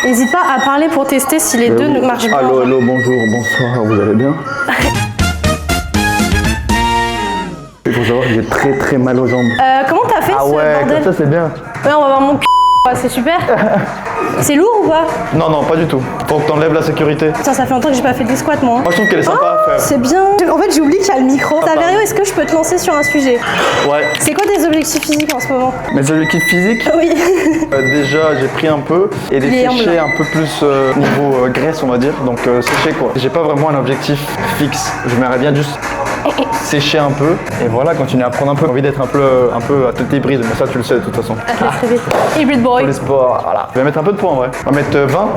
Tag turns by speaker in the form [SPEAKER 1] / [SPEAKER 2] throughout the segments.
[SPEAKER 1] N'hésite pas à parler pour tester si les deux marchent bien.
[SPEAKER 2] Allô, bonjour, bonsoir, vous allez bien? Il faut savoir que j'ai très mal aux jambes.
[SPEAKER 1] Comment t'as fait ce bordel?
[SPEAKER 2] Comme ça c'est bien.
[SPEAKER 1] Ouais, on va voir mon c'est super. C'est lourd ou pas?
[SPEAKER 2] Non, pas du tout. Faut que t'enlèves la sécurité.
[SPEAKER 1] Putain, ça fait longtemps que j'ai pas fait des squats moi.
[SPEAKER 2] Moi je trouve qu'elle est sympa à faire.
[SPEAKER 1] C'est bien. En fait, j'ai oublié qu'il y a le micro. Saverio, est-ce que je peux te lancer sur un sujet?
[SPEAKER 2] Ouais.
[SPEAKER 1] C'est quoi tes objectifs physiques en ce moment?
[SPEAKER 2] Mes objectifs physiques?
[SPEAKER 1] Oui.
[SPEAKER 2] Déjà, j'ai pris un peu et les sécher un peu plus niveau graisse, on va dire. Donc sécher quoi. J'ai pas vraiment un objectif fixe. Je m'aimerais bien juste sécher un peu et voilà, continuer à prendre un peu. J'ai envie d'être un peu à tête hybride, mais ça tu le sais de toute façon.
[SPEAKER 1] Très vite. Hybrid boy.
[SPEAKER 2] Pour les sports, voilà. Je vais mettre un peu de poids en vrai. On va mettre 20.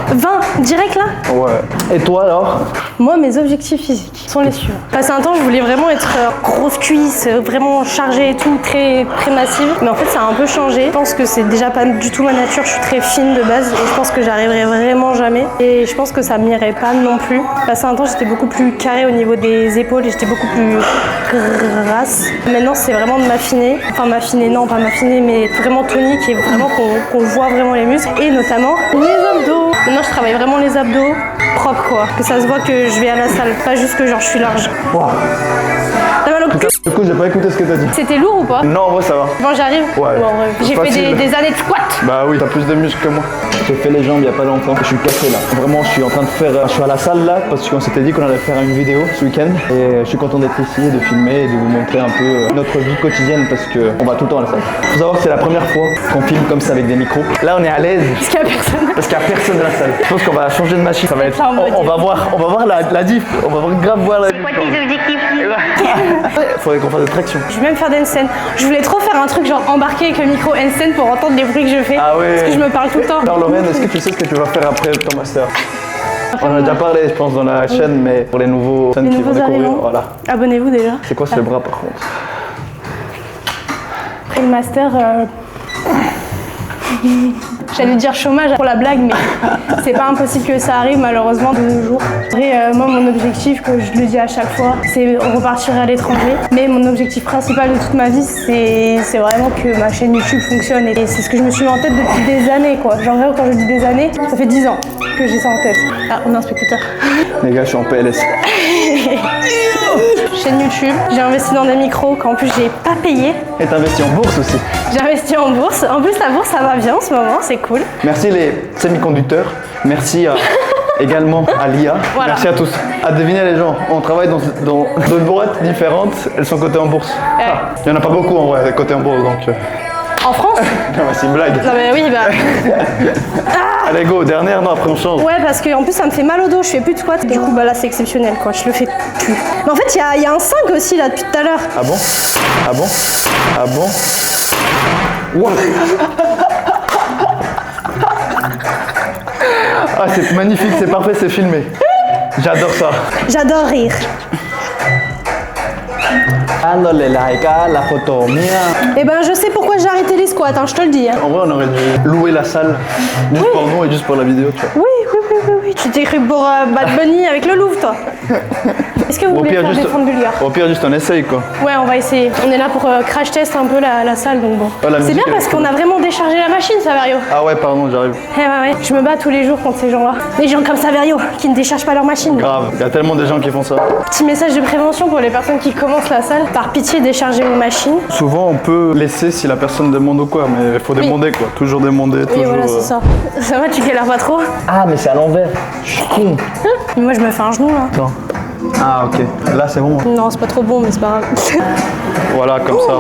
[SPEAKER 1] 20 direct là?
[SPEAKER 2] Ouais. Et toi alors?
[SPEAKER 1] Moi, mes objectifs physiques sont les suivants. Passé un temps, je voulais vraiment être grosse cuisse, vraiment chargée et tout, très massive. Mais en fait, ça a un peu changé. Je pense que c'est déjà pas du tout ma nature. Je suis très fine de base et je pense que j'arriverai vraiment jamais. Et je pense que ça m'irait pas non plus. Passé un temps, j'étais beaucoup plus carrée au niveau des épaules et j'étais beaucoup plus grasse. Maintenant, c'est vraiment de m'affiner. Enfin, m'affiner, non, pas m'affiner, mais vraiment tonique et vraiment qu'on voit vraiment les muscles et notamment les abdos. Maintenant, je travaille vraiment les abdos propres quoi. Que ça se voit que je vais à la salle, pas juste que genre je suis large.
[SPEAKER 2] Wow.
[SPEAKER 1] T'as mal au cul?
[SPEAKER 2] Du coup, j'ai pas écouté ce que t'as dit.
[SPEAKER 1] C'était lourd ou pas?
[SPEAKER 2] Non, en vrai, ça va.
[SPEAKER 1] Bon, j'arrive.
[SPEAKER 2] Ouais.
[SPEAKER 1] Bon, j'ai fait des années de squat.
[SPEAKER 2] Bah oui, t'as plus de muscles que moi. J'ai fait les jambes il y a pas longtemps. Je suis cassé là. Vraiment, je suis en train de faire. Je suis à la salle là parce qu'on s'était dit qu'on allait faire une vidéo ce week-end. Et je suis content d'être ici, de filmer et de vous montrer un peu notre vie quotidienne parce qu'on va tout le temps à la salle. Faut savoir que c'est la première fois qu'on filme comme ça avec des micros. Là, on est à l'aise.
[SPEAKER 1] Parce qu'il y a personne.
[SPEAKER 2] Parce qu'il y a personne dans la salle. Je pense qu'on va changer de machine. Ça va être. On va voir la diff. On va grave voir la diff.
[SPEAKER 1] C'est quoi tes objectifs?
[SPEAKER 2] Faudrait qu'on fasse des tractions.
[SPEAKER 1] Je vais même faire des handstands. Je voulais trop faire un truc genre embarqué avec le micro handstand pour entendre les bruits que je fais.
[SPEAKER 2] Ah ouais.
[SPEAKER 1] Parce que je me parle tout le temps.
[SPEAKER 2] Alors Lorraine, est-ce que tu sais ce que tu vas faire après ton master? On en a déjà parlé, je pense, dans la chaîne, mais pour les nouveaux qui vont découvrir, voilà.
[SPEAKER 1] Abonnez-vous déjà.
[SPEAKER 2] C'est quoi ce bras par contre?
[SPEAKER 1] Après le master, j'allais dire chômage pour la blague, mais c'est pas impossible que ça arrive malheureusement de nos jours. Après, moi, mon objectif, que je le dis à chaque fois, c'est repartir à l'étranger. Mais mon objectif principal de toute ma vie, c'est vraiment que ma chaîne YouTube fonctionne. Et c'est ce que je me suis mis en tête depuis des années, quoi. Genre, quand je dis des années, ça fait 10 ans que j'ai ça en tête. Ah, on a un spectateur.
[SPEAKER 2] Les gars, je suis en PLS.
[SPEAKER 1] Chaîne YouTube, j'ai investi dans des micros qu'en plus j'ai pas payé.
[SPEAKER 2] Et t'as investi en bourse aussi.
[SPEAKER 1] J'ai investi en bourse. En plus, la bourse, ça va bien en ce moment, c'est cool.
[SPEAKER 2] Merci les semi-conducteurs. Merci également à l'IA.
[SPEAKER 1] Voilà.
[SPEAKER 2] Merci à tous. À deviner les gens, on travaille dans deux boîtes différentes. Elles sont cotées en bourse.
[SPEAKER 1] Ouais.
[SPEAKER 2] Ah, il y en a pas beaucoup en vrai cotées en bourse donc.
[SPEAKER 1] En France?
[SPEAKER 2] Non, mais c'est une blague.
[SPEAKER 1] Non mais oui, bah...
[SPEAKER 2] Allez go, dernière, non après on change.
[SPEAKER 1] Ouais, parce que en plus ça me fait mal au dos, je fais plus de squat. Du coup, bah là c'est exceptionnel quoi, je le fais plus. Mais en fait, il y a un 5 aussi là depuis tout à l'heure.
[SPEAKER 2] Ah bon? Ah bon? Ah bon? Wow. Ah c'est magnifique, c'est parfait, c'est filmé. J'adore ça.
[SPEAKER 1] J'adore rire.
[SPEAKER 2] Dándole like à la photo mia.
[SPEAKER 1] Eh ben je sais pourquoi j'ai arrêté les squats, hein, je te le dis. Hein.
[SPEAKER 2] En vrai, on aurait dû louer la salle juste pour nous et juste pour la vidéo, tu vois.
[SPEAKER 1] Oui. Tu t'es cru pour Bad Bunny avec le Louvre, toi. Est-ce que vous voulez faire des fonds de bulgare?
[SPEAKER 2] Au pire, juste on essaye quoi.
[SPEAKER 1] Ouais, on va essayer. On est là pour crash test un peu la salle, donc bon.
[SPEAKER 2] Oh,
[SPEAKER 1] c'est bien parce qu'on a vraiment déchargé la machine, Saverio.
[SPEAKER 2] Ah ouais, pardon, j'arrive.
[SPEAKER 1] Ouais. Je me bats tous les jours contre ces gens-là. Les gens comme Saverio qui ne déchargent pas leur machine.
[SPEAKER 2] Grave, il y a tellement de gens qui font ça.
[SPEAKER 1] Petit message de prévention pour les personnes qui commencent la salle. Par pitié, déchargez vos machines.
[SPEAKER 2] Souvent, on peut laisser si la personne demande ou quoi, mais il faut demander quoi. Toujours demander,
[SPEAKER 1] Oui,
[SPEAKER 2] toujours.
[SPEAKER 1] voilà, c'est ça. Ça va, tu galères pas trop?
[SPEAKER 2] Ah, mais c'est à l'envers. Je suis con.
[SPEAKER 1] Mais moi, je me fais un genou, là.
[SPEAKER 2] Attends. Ah, ok. Là, c'est bon.
[SPEAKER 1] Non, c'est pas trop bon, mais c'est pas grave.
[SPEAKER 2] Voilà, comme ça.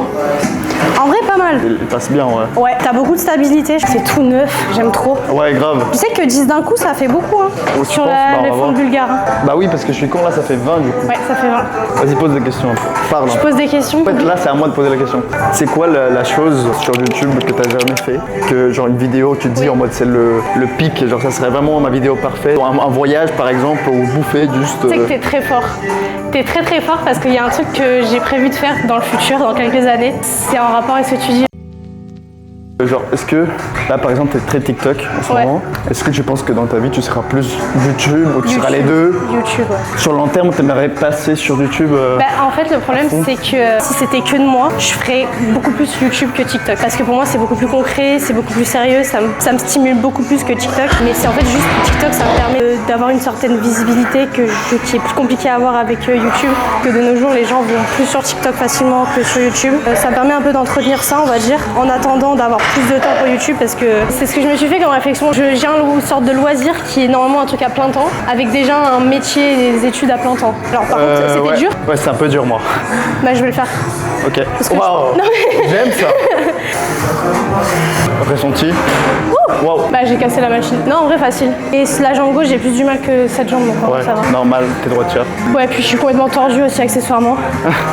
[SPEAKER 1] En vrai, pas mal.
[SPEAKER 2] Il passe bien, ouais.
[SPEAKER 1] Ouais, t'as beaucoup de stabilité. C'est tout neuf, j'aime trop.
[SPEAKER 2] Ouais, grave.
[SPEAKER 1] Tu sais que 10 d'un coup, ça fait beaucoup, hein.
[SPEAKER 2] Oh, tu
[SPEAKER 1] Sur
[SPEAKER 2] penses? Bah, on
[SPEAKER 1] les
[SPEAKER 2] va
[SPEAKER 1] fonds
[SPEAKER 2] voir.
[SPEAKER 1] bulgares. Hein.
[SPEAKER 2] Bah oui, parce que je suis con, là, ça fait 20 du coup.
[SPEAKER 1] Ouais, ça fait 20.
[SPEAKER 2] Vas-y, pose des questions un peu. Parle.
[SPEAKER 1] Je pose des questions.
[SPEAKER 2] En fait, là, c'est à moi de poser la question. C'est quoi la chose sur YouTube que t'as jamais fait? Que, genre, une vidéo, tu te dis en mode c'est le pic, genre, ça serait vraiment ma vidéo parfaite. Un voyage, par exemple, ou bouffer juste.
[SPEAKER 1] Tu sais que t'es très fort. T'es très fort parce qu'il y a un truc que j'ai prévu de faire dans le futur, dans quelques années. C'est en rapport avec ce que tu dis.
[SPEAKER 2] Genre, est-ce que, là par exemple, t'es très TikTok en ce moment, est-ce que tu penses que dans ta vie, tu seras plus YouTube ou tu seras les deux?
[SPEAKER 1] YouTube, ouais.
[SPEAKER 2] Sur le long terme, t'aimerais passer sur YouTube
[SPEAKER 1] En fait, le problème, c'est que si c'était que de moi, je ferais beaucoup plus YouTube que TikTok. Parce que pour moi, c'est beaucoup plus concret, c'est beaucoup plus sérieux, ça me stimule beaucoup plus que TikTok. Mais c'est en fait juste TikTok, ça me permet d'avoir une certaine visibilité qui est plus compliquée à avoir avec YouTube. Que de nos jours, les gens vont plus sur TikTok facilement que sur YouTube. Ça permet un peu d'entretenir ça, on va dire, en attendant d'avoir plus de temps pour YouTube, parce que c'est ce que je me suis fait comme réflexion. J'ai une sorte de loisir qui est normalement un truc à plein temps, avec déjà un métier et des études à plein temps. Alors par contre, c'était dur.
[SPEAKER 2] Ouais, c'est un peu dur, moi.
[SPEAKER 1] Bah, je vais le faire.
[SPEAKER 2] Ok. Waouh. J'aime ça. Après son petit. Waouh.
[SPEAKER 1] Bah, j'ai cassé la machine. Non, en vrai, facile. Et la jambe gauche, j'ai plus du mal que cette jambe, donc ça va.
[SPEAKER 2] Normal, t'es droitière.
[SPEAKER 1] Ouais, puis je suis complètement tordue aussi, accessoirement.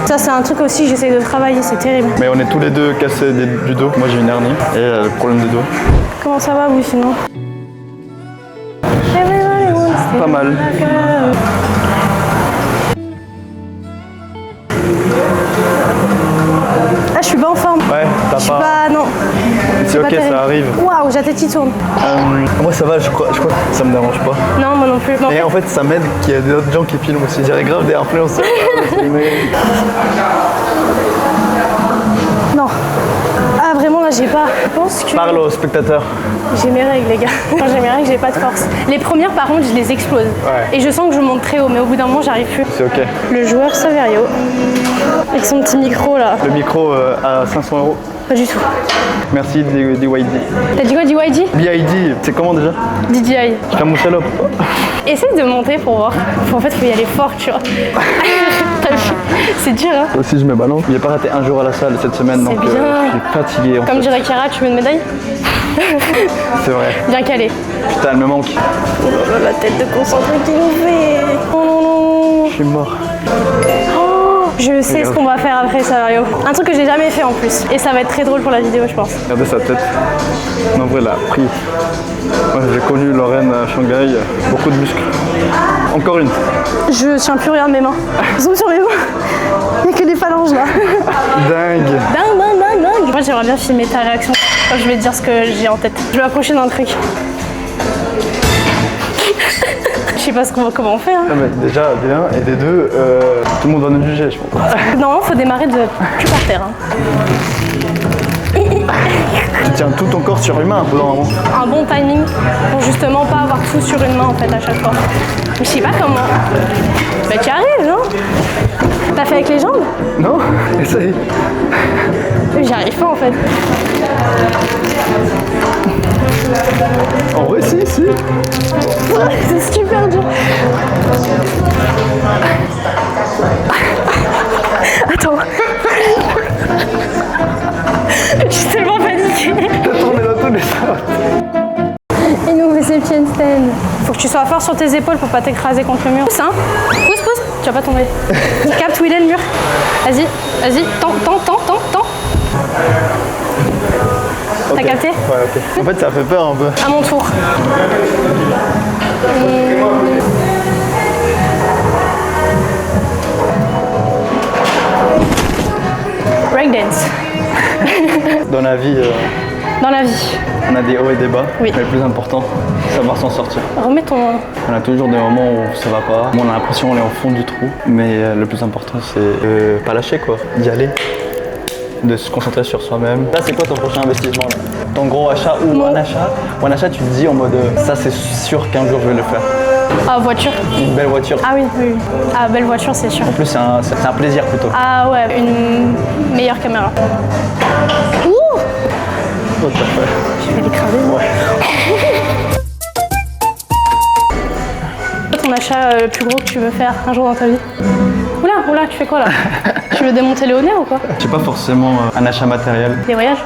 [SPEAKER 1] Ça, c'est un truc aussi que j'essaye de travailler, c'est terrible.
[SPEAKER 2] Mais on est tous les deux cassés du dos. Moi, j'ai une hernie et le problème du dos.
[SPEAKER 1] Comment ça va, vous, sinon?
[SPEAKER 2] Pas mal.
[SPEAKER 1] Ah, je suis pas en forme.
[SPEAKER 2] Ouais, t'as pas.
[SPEAKER 1] Non.
[SPEAKER 2] C'est ok, ça arrive.
[SPEAKER 1] Waouh, j'ai la tête qui tourne.
[SPEAKER 2] Moi, ça va, je crois que ça me dérange pas.
[SPEAKER 1] Non, moi non plus.
[SPEAKER 2] Et en fait, ça m'aide qu'il y a d'autres gens qui filment aussi. Je dirais grave des influenceurs.
[SPEAKER 1] Non. Ah, vraiment, là, j'ai pas. Je pense que.
[SPEAKER 2] Parle aux spectateurs.
[SPEAKER 1] J'ai mes règles, les gars. Quand j'ai mes règles, j'ai pas de force. Les premières, par contre, je les explose.
[SPEAKER 2] Ouais.
[SPEAKER 1] Et je sens que je monte très haut, mais au bout d'un moment, j'arrive plus.
[SPEAKER 2] C'est ok.
[SPEAKER 1] Le joueur Saverio, avec son petit micro là.
[SPEAKER 2] Le micro à 500 €.
[SPEAKER 1] Pas du tout.
[SPEAKER 2] Merci DYD.
[SPEAKER 1] T'as dit quoi, DYD?
[SPEAKER 2] BID, c'est comment déjà?
[SPEAKER 1] DJI.
[SPEAKER 2] Je fais mon salope.
[SPEAKER 1] Essaye de monter pour voir. En fait, faut y aller fort, tu vois. C'est dur, hein.
[SPEAKER 2] Aussi, je me balance. J'ai pas raté un jour à la salle cette semaine, donc
[SPEAKER 1] bien.
[SPEAKER 2] je suis fatigué.
[SPEAKER 1] Comme dirait Kara, tu veux une médaille?
[SPEAKER 2] C'est vrai.
[SPEAKER 1] Bien calé.
[SPEAKER 2] Putain, elle me manque.
[SPEAKER 1] Oh là là, la tête de concentré qu'il nous fait. Oh non, non.
[SPEAKER 2] Je suis mort.
[SPEAKER 1] Je sais ce qu'on va faire après, Saverio. Un truc que j'ai jamais fait en plus. Et ça va être très drôle pour la vidéo, je pense.
[SPEAKER 2] Regardez sa tête. En vrai, elle a pris. Moi, j'ai connu Lorraine à Shanghai, beaucoup de muscles. Encore une.
[SPEAKER 1] Je tiens plus rien de mes mains. Zoom sur mes mains. Il n'y a que des phalanges là.
[SPEAKER 2] Dingue.
[SPEAKER 1] Dingue. Moi, j'aimerais bien filmer ta réaction quand je vais te dire ce que j'ai en tête. Je vais approcher d'un truc. Je sais pas comment on fait. Hein.
[SPEAKER 2] Non, mais déjà, bien, et des deux, tout le monde va nous juger, je pense.
[SPEAKER 1] Normalement, faut démarrer de plus par terre. Hein.
[SPEAKER 2] Tu tiens tout ton corps surhumain un peu dans un moment.
[SPEAKER 1] Un bon timing pour justement pas avoir tout sur une main en fait à chaque fois. Mais je sais pas comment. Bah tu arrives, non? T'as fait avec les jambes?
[SPEAKER 2] Non? Essaye.
[SPEAKER 1] J'y arrive pas en fait.
[SPEAKER 2] En vrai, si.
[SPEAKER 1] C'est super dur. Attends. Je suis tellement paniquée.
[SPEAKER 2] T'as tourné dans tous les sens.
[SPEAKER 1] Et nous, c'est stand. Faut que tu sois fort sur tes épaules pour pas t'écraser contre le mur. Pousse, hein? Pousse. Tu vas pas tomber. Capte où il est le mur. Vas-y. Tends. T'as capté?
[SPEAKER 2] Ouais, ok. En fait, ça fait peur un peu.
[SPEAKER 1] À mon tour. Breakdance.
[SPEAKER 2] Dans la vie,
[SPEAKER 1] Dans la vie.
[SPEAKER 2] on a des hauts et des bas.
[SPEAKER 1] Oui.
[SPEAKER 2] Mais le plus important, savoir s'en sortir.
[SPEAKER 1] Remets ton...
[SPEAKER 2] On a toujours des moments où ça va pas. On a l'impression qu'on est au fond du trou. Mais le plus important, c'est pas lâcher quoi. D'y aller. De se concentrer sur soi-même. Là, c'est quoi ton prochain investissement là? Ton gros achat ou un achat? Ou un achat, tu te dis en mode ça, c'est sûr qu'un jour je vais le faire.
[SPEAKER 1] Ah, voiture.
[SPEAKER 2] Une belle voiture.
[SPEAKER 1] Ah oui. Ah, belle voiture, c'est sûr.
[SPEAKER 2] En plus, c'est un plaisir plutôt.
[SPEAKER 1] Ah ouais, une meilleure caméra. Ouh!
[SPEAKER 2] Oh, t'as fait.
[SPEAKER 1] Je vais l'écraser.
[SPEAKER 2] Ouais.
[SPEAKER 1] Ton achat le plus gros que tu veux faire un jour dans ta vie? Oula, tu fais quoi là? Tu veux démonter Léoner ou quoi?
[SPEAKER 2] J'ai pas forcément un achat matériel.
[SPEAKER 1] Des voyages?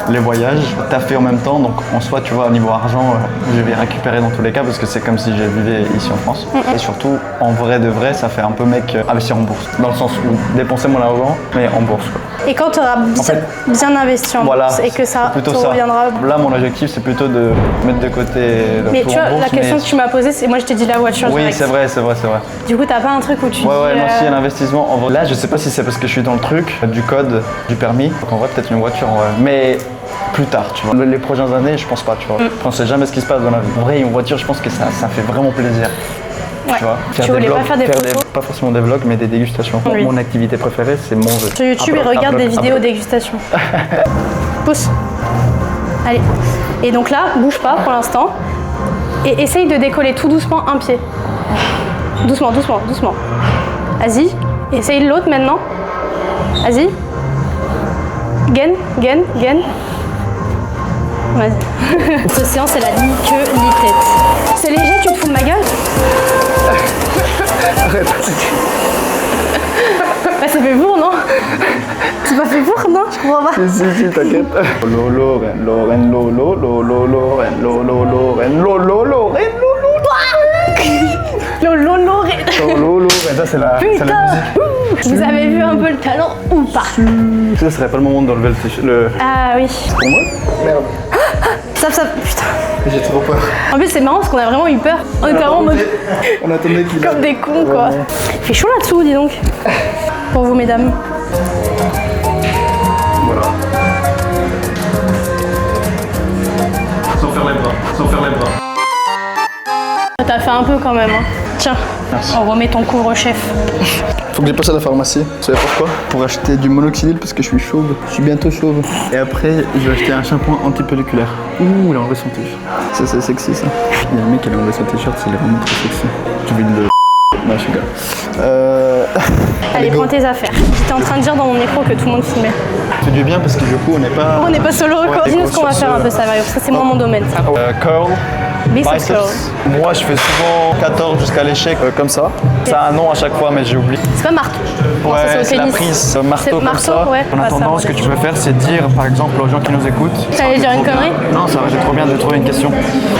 [SPEAKER 2] Les voyages, t'as fait en même temps, donc en soi, tu vois, au niveau argent, je vais récupérer dans tous les cas parce que c'est comme si je vivais ici en France. Et surtout, en vrai de vrai, ça fait un peu mec investir en bourse. Dans le sens où dépenser mon argent, mais en bourse quoi.
[SPEAKER 1] Et quand tu auras bien investi en
[SPEAKER 2] Voilà,
[SPEAKER 1] bourse et que ça te
[SPEAKER 2] plutôt
[SPEAKER 1] reviendra.
[SPEAKER 2] Là, mon objectif, c'est plutôt de mettre de côté le
[SPEAKER 1] Mais
[SPEAKER 2] tout
[SPEAKER 1] tu
[SPEAKER 2] en
[SPEAKER 1] vois,
[SPEAKER 2] bourse,
[SPEAKER 1] la question
[SPEAKER 2] mais-
[SPEAKER 1] que tu m'as posée, c'est moi je t'ai dit la voiture
[SPEAKER 2] Oui,
[SPEAKER 1] direct.
[SPEAKER 2] c'est vrai.
[SPEAKER 1] Du coup, t'as pas un truc où tu dis.
[SPEAKER 2] Ouais, non, si, un investissement. En vrai, là, je sais pas si c'est parce que je suis dans le truc du code, du permis. Donc en vrai, peut-être une voiture, en vrai. Mais plus tard, tu vois. Les prochaines années, je pense pas, tu vois. On sait jamais ce qui se passe dans la vie. En vrai, une voiture, je pense que ça fait vraiment plaisir.
[SPEAKER 1] Ouais.
[SPEAKER 2] Tu vois,
[SPEAKER 1] Tu voulais pas faire des photos
[SPEAKER 2] pas forcément des vlogs, mais des dégustations.
[SPEAKER 1] Oui.
[SPEAKER 2] Mon activité préférée, c'est manger.
[SPEAKER 1] sur YouTube et regarde des vidéos dégustation. Pousse. Allez. Et donc là, bouge pas pour l'instant. Et essaye de décoller tout doucement un pied. Doucement. Vas-y. Essaye l'autre maintenant. Vas-y. Gain. Vas-y. Cette séance, elle a ni queue ni tête. C'est léger, tu te fous de ma gueule?
[SPEAKER 2] Arrête.
[SPEAKER 1] Bah, c'est fait pour, non? C'est pas fait pour, non? Je comprends pas.
[SPEAKER 2] Si, t'inquiète.
[SPEAKER 1] Lolo,
[SPEAKER 2] Ça, c'est la musique.
[SPEAKER 1] vous avez vu un peu le talent ou pas?
[SPEAKER 2] Ça serait pas le moment d'enlever le.
[SPEAKER 1] Ah oui.
[SPEAKER 2] Pour moi? Merde.
[SPEAKER 1] Ça, putain.
[SPEAKER 2] J'ai trop peur.
[SPEAKER 1] En plus, c'est marrant parce qu'on a vraiment eu peur. On était vraiment en mode
[SPEAKER 2] On attendait qu'il
[SPEAKER 1] comme des cons, quoi. Il fait chaud là-dessous, dis donc. Pour vous, mesdames.
[SPEAKER 2] Voilà. Sans faire les bras.
[SPEAKER 1] T'as fait un peu quand même. Hein. Tiens,
[SPEAKER 2] Merci.
[SPEAKER 1] on remet ton couvre-chef.
[SPEAKER 2] Faut que j'ai passé à la pharmacie. Vous savez pourquoi? Pour acheter du monoxydil parce que je suis chauve. Je suis bientôt chauve. Et après, je vais acheter un shampoing antipelliculaire. Ouh, il a enlevé son t-shirt. Ça, c'est sexy ça. Il y a un mec qui a enlevé son t-shirt, il est vraiment trop sexy. J'ai envie de le. Non, je rigole.
[SPEAKER 1] Allez,
[SPEAKER 2] go.
[SPEAKER 1] prends tes affaires. J'étais en train de dire dans mon micro que tout le monde filmait.
[SPEAKER 2] C'est du bien parce que du coup, on n'est pas.
[SPEAKER 1] On n'est pas solo, quoi.
[SPEAKER 2] Ouais,
[SPEAKER 1] Dis-nous ce qu'on va faire un peu, ça va. Ça, c'est moi mon domaine, ça.
[SPEAKER 2] Curl.
[SPEAKER 1] Biceps curl.
[SPEAKER 2] Moi, je fais souvent 14 jusqu'à l'échec comme ça. Ça a un nom à chaque fois, mais j'ai oublié.
[SPEAKER 1] C'est pas marteau. Non, ça,
[SPEAKER 2] Ouais,
[SPEAKER 1] au
[SPEAKER 2] c'est la
[SPEAKER 1] tennis.
[SPEAKER 2] prise marteau
[SPEAKER 1] C'est
[SPEAKER 2] comme
[SPEAKER 1] marteau,
[SPEAKER 2] ça.
[SPEAKER 1] ouais.
[SPEAKER 2] En
[SPEAKER 1] Pas
[SPEAKER 2] attendant,
[SPEAKER 1] ça,
[SPEAKER 2] ce que tu peux faire, c'est dire, par exemple, aux gens qui nous écoutent.
[SPEAKER 1] T'allais dire une connerie?
[SPEAKER 2] Non, ça va, j'ai trop bien de trouver une question.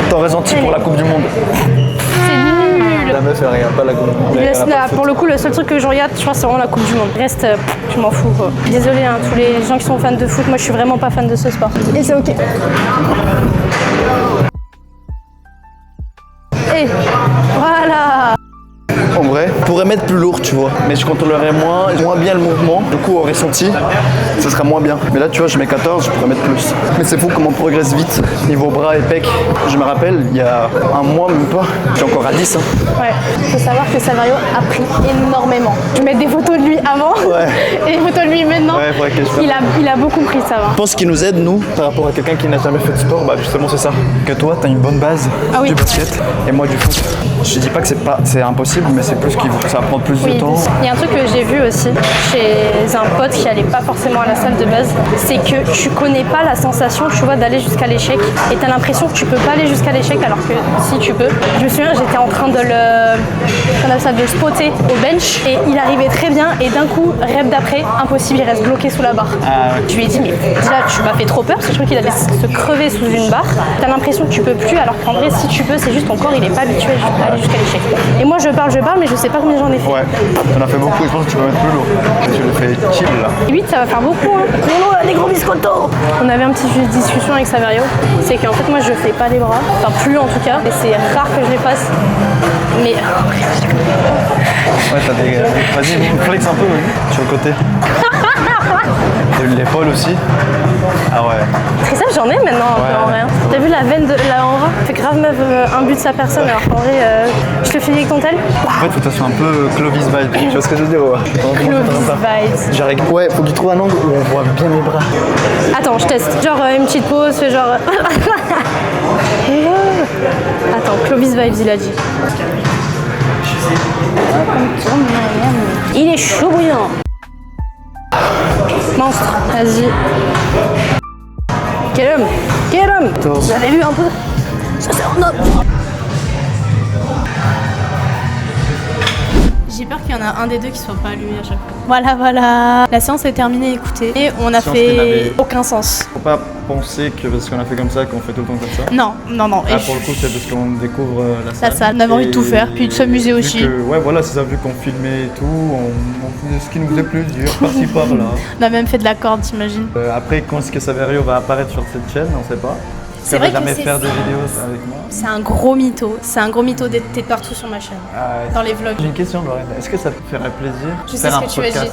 [SPEAKER 2] T'en ressenti pour la Coupe du Monde?
[SPEAKER 1] C'est nul.
[SPEAKER 2] La meuf, elle regarde pas la Coupe du Monde.
[SPEAKER 1] Là, pour le coup, le seul truc que je regarde, je crois, c'est vraiment la Coupe du Monde. Le reste, je m'en fous, quoi. Désolée, hein, tous les gens qui sont fans de foot, moi, je suis vraiment pas fan de ce sport. Et c'est ok. Et voilà.
[SPEAKER 2] En vrai, je pourrais mettre plus lourd, tu vois. Mais je contrôlerais moins bien le mouvement. Du coup, au ressenti, ça sera moins bien. Mais là, tu vois, je mets 14, je pourrais mettre plus. Mais c'est fou comment on progresse vite. Niveau bras et pecs. Je me rappelle, il y a un mois, même pas, j'étais encore à 10. Hein.
[SPEAKER 1] Ouais, faut savoir que Savario a pris énormément. Je vais mettre des photos de lui avant et des photos de lui maintenant.
[SPEAKER 2] Ouais, faudrait que je fasse.
[SPEAKER 1] Il a beaucoup pris, ça va.
[SPEAKER 2] Je pense qu'il nous aide, nous, par rapport à quelqu'un qui n'a jamais fait de sport, bah justement c'est ça. Que toi, t'as une bonne base
[SPEAKER 1] oui.
[SPEAKER 2] du basket et moi du foot. Je dis pas que c'est impossible, mais c'est plus qu'il ça va prendre plus de temps.
[SPEAKER 1] Il y a un truc que j'ai vu aussi chez un pote qui allait pas forcément à la salle de base, c'est que tu connais pas la sensation, tu vois, d'aller jusqu'à l'échec et t'as l'impression que tu peux pas aller jusqu'à l'échec alors que si tu peux. Je me souviens, j'étais en train de le spotter au bench et il arrivait très bien et d'un coup, rep d'après, impossible, il reste bloqué sous la barre. Je lui ai dit, mais déjà tu m'as fait trop peur parce que je crois qu'il allait se crever sous une barre. T'as l'impression que tu peux plus alors qu'en vrai, si tu peux, c'est juste ton corps il est pas habitué à aller jusqu'à l'échec. Et moi je parle, mais je sais pas combien j'en ai fait.
[SPEAKER 2] Ouais, t'en as fait beaucoup, je pense que tu peux mettre plus lourd. Tu le fais chill là.
[SPEAKER 1] 8, ça va faire beaucoup, hein. Lolo, les gros biscottos. On avait un petit discussion avec Savario. C'est qu'en fait, moi, je fais pas les bras. Enfin, plus en tout cas. Et c'est rare que je les fasse. Mais.
[SPEAKER 2] Ouais, t'as des. Vas-y, flex un peu, oui, sur le côté. T'as eu l'épaule aussi. Ah ouais.
[SPEAKER 1] C'est ça, j'en ai maintenant un peu en vrai. Hein. T'as vu la veine de la en vrai? Fait grave meuf un but de sa personne alors qu'en vrai, je te finis avec ton tel.
[SPEAKER 2] En fait, faut que ça soit un peu Clovis vibe. Tu vois ce que je veux dire? Ouais.
[SPEAKER 1] Clovis vibes.
[SPEAKER 2] J'arrive. Ouais, faut qu'il trouve un angle où on voit bien mes bras.
[SPEAKER 1] Attends, je teste. Genre une petite pause, fais genre. Attends, Clovis vibes, il a dit. Il est chaud bouillant. Monstre, vas-y. Quel homme. Vous avez vu un peu? Ça c'est en homme. J'ai peur qu'il y en y en a un des deux qui soit pas allumé à chaque fois. Voilà. La séance est terminée, écoutez. Et on a fait aucun sens.
[SPEAKER 2] Faut pas penser que parce qu'on a fait comme ça, qu'on fait tout le temps comme ça.
[SPEAKER 1] Non.
[SPEAKER 2] Ah, pour le coup, c'est parce qu'on découvre la salle.
[SPEAKER 1] La salle, on avait envie de tout faire, puis de s'amuser aussi.
[SPEAKER 2] Ouais, voilà, c'est ça, vu qu'on filmait et tout, on faisait ce qui nous faisait plaisir, par-ci par-là.
[SPEAKER 1] On a même fait de la corde, t'imagines.
[SPEAKER 2] Après, quand est-ce que Saverio va apparaître sur cette chaîne, on sait pas.
[SPEAKER 1] C'est vrai que
[SPEAKER 2] jamais faire de vidéos avec moi.
[SPEAKER 1] C'est un gros mytho. C'est un gros mytho d'être partout sur ma chaîne. Dans les vlogs.
[SPEAKER 2] J'ai une question, Lorraine. Est-ce que ça te ferait plaisir
[SPEAKER 1] de faire un podcast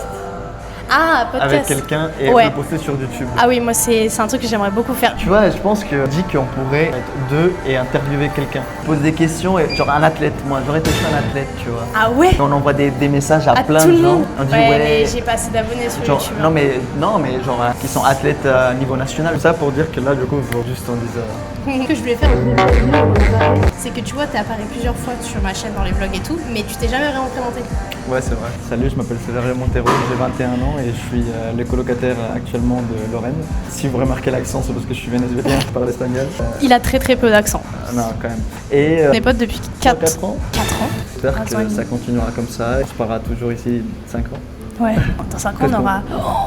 [SPEAKER 1] podcast
[SPEAKER 2] avec quelqu'un et le poster sur YouTube?
[SPEAKER 1] Ah oui, moi c'est un truc que j'aimerais beaucoup faire.
[SPEAKER 2] Tu vois, je pense que dit qu'on pourrait être deux et interviewer quelqu'un. Poser des questions et genre un athlète. Moi, j'aurais été un athlète, tu vois.
[SPEAKER 1] Ah ouais?
[SPEAKER 2] On envoie des messages à plein
[SPEAKER 1] tout
[SPEAKER 2] de
[SPEAKER 1] le
[SPEAKER 2] gens.
[SPEAKER 1] monde.
[SPEAKER 2] On dit
[SPEAKER 1] mais j'ai pas assez d'abonnés sur
[SPEAKER 2] genre,
[SPEAKER 1] YouTube.
[SPEAKER 2] Non mais genre qui sont athlètes à niveau national. Ça pour dire que là, du coup, il faut juste on dise.
[SPEAKER 1] Ce que je voulais faire, c'est que tu vois, t'es apparu plusieurs fois sur ma chaîne dans les vlogs et tout, mais tu t'es jamais vraiment présenté.
[SPEAKER 2] Ouais, c'est vrai. Salut, je m'appelle Saverio Montero, j'ai 21 ans et je suis le colocataire actuellement de Lorraine. Si vous remarquez l'accent, c'est parce que je suis vénézuélien, je parle espagnol.
[SPEAKER 1] Il a très peu d'accent.
[SPEAKER 2] Non, quand même. Et
[SPEAKER 1] on est potes depuis 4
[SPEAKER 2] ans.
[SPEAKER 1] 4 ans.
[SPEAKER 2] J'espère que ça continuera comme ça. On se parlera toujours ici 5 ans.
[SPEAKER 1] Ouais, dans 5 ans, on aura.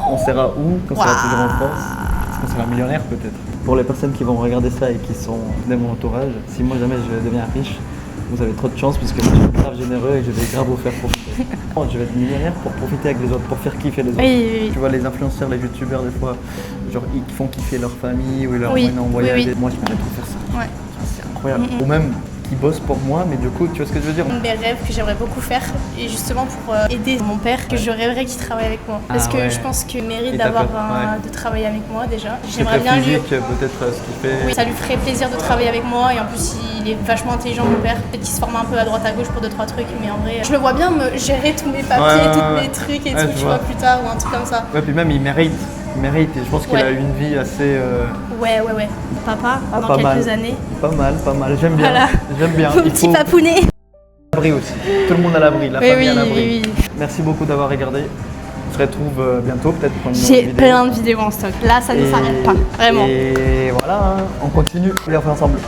[SPEAKER 2] On sera où quand on sera toujours en France? Est-ce qu'on sera millionnaire peut-être? Pour les personnes qui vont regarder ça et qui sont de mon entourage, si moi jamais je deviens riche, vous avez trop de chance parce que moi je suis grave généreux et je vais grave vous faire profiter. Je vais être millionnaire pour profiter avec les autres, pour faire kiffer les autres.
[SPEAKER 1] Oui.
[SPEAKER 2] Tu vois les influenceurs, les youtubeurs des fois, genre ils font kiffer leur famille ou ils leur emmènent en voyage. Moi je pourrais trop faire ça.
[SPEAKER 1] Ouais.
[SPEAKER 2] C'est incroyable. Ou même qui bossent pour moi, mais du coup, tu vois ce que je veux dire?
[SPEAKER 1] Un des rêves que j'aimerais beaucoup faire, et justement pour aider mon père, que je rêverais qu'il travaille avec moi. Parce que je pense qu'il mérite de travailler avec moi déjà. J'aimerais bien lui.
[SPEAKER 2] Peut-être ce qu'il fait.
[SPEAKER 1] Oui, ça lui ferait plaisir de travailler avec moi, et en plus il est vachement intelligent mon père. Peut-être qu'il se forme un peu à droite à gauche pour 2-3 trucs, mais en vrai, je le vois bien me gérer tous mes papiers, tous mes trucs et tout, tu vois, plus tard ou un truc comme ça.
[SPEAKER 2] Ouais, puis même il mérite. Et je pense qu'il a eu une vie assez.
[SPEAKER 1] Ouais. Papa, dans quelques années.
[SPEAKER 2] Pas mal. J'aime bien.
[SPEAKER 1] Voilà.
[SPEAKER 2] J'aime bien.
[SPEAKER 1] Mon petit papounet.
[SPEAKER 2] L'abri aussi. Tout le monde à l'abri, la famille à l'abri.
[SPEAKER 1] Oui.
[SPEAKER 2] Merci beaucoup d'avoir regardé. On se retrouve bientôt peut-être pour une
[SPEAKER 1] nouvelle vidéo. J'ai plein de vidéos en stock. Là, ça ne s'arrête pas. Vraiment.
[SPEAKER 2] Et voilà, on continue. On les refait ensemble.